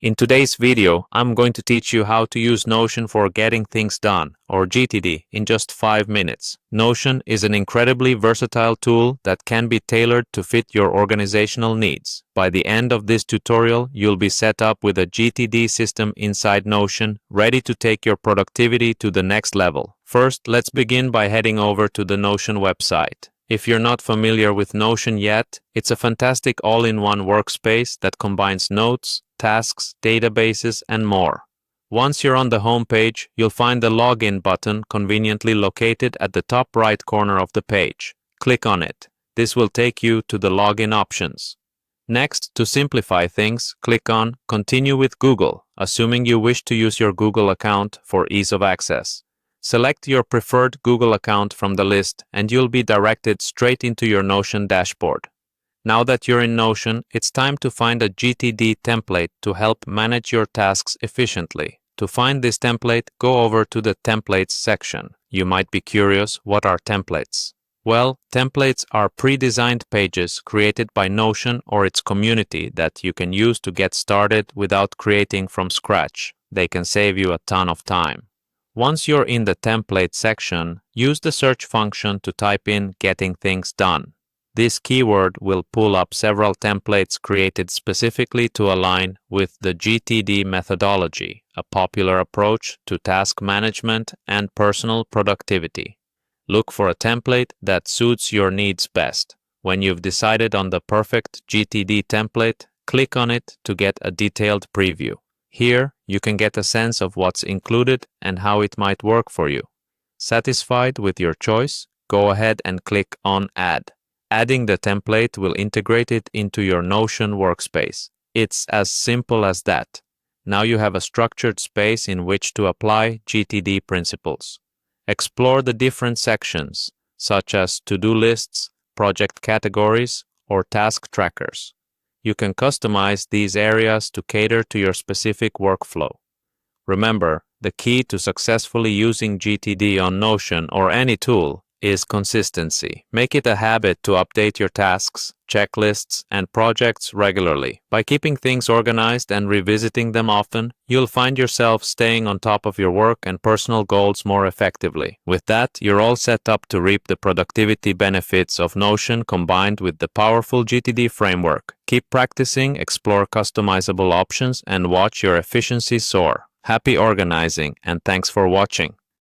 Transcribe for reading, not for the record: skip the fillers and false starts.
In today's video, I'm going to teach you how to use Notion for getting things done, or GTD, in just 5 minutes. Notion is an incredibly versatile tool that can be tailored to fit your organizational needs. By the end of this tutorial, you'll be set up with a GTD system inside Notion, ready to take your productivity to the next level. First, let's begin by heading over to the Notion website. If you're not familiar with Notion yet, it's a fantastic all-in-one workspace that combines notes, tasks, databases, and more. Once you're on the home page, you'll find the Login button conveniently located at the top right corner of the page. Click on it. This will take you to the login options. Next, to simplify things, click on Continue with Google, assuming you wish to use your Google account for ease of access. Select your preferred Google account from the list and you'll be directed straight into your Notion dashboard. Now that you're in Notion, it's time to find a GTD template to help manage your tasks efficiently. To find this template, go over to the Templates section. You might be curious, what are templates? Well, templates are pre-designed pages created by Notion or its community that you can use to get started without creating from scratch. They can save you a ton of time. Once you're in the template section, use the search function to type in "getting things done." This keyword will pull up several templates created specifically to align with the GTD methodology, a popular approach to task management and personal productivity. Look for a template that suits your needs best. When you've decided on the perfect GTD template, click on it to get a detailed preview. Here, you can get a sense of what's included and how it might work for you. Satisfied with your choice? Go ahead and click on Add. Adding the template will integrate it into your Notion workspace. It's as simple as that. Now you have a structured space in which to apply GTD principles. Explore the different sections, such as to-do lists, project categories, or task trackers. You can customize these areas to cater to your specific workflow. Remember, the key to successfully using GTD on Notion or any tool is consistency. Make it a habit to update your tasks, checklists, and projects regularly. By keeping things organized and revisiting them often, you'll find yourself staying on top of your work and personal goals more effectively. With that, you're all set up to reap the productivity benefits of Notion combined with the powerful GTD framework. Keep practicing, explore customizable options, and watch your efficiency soar. Happy organizing, and thanks for watching.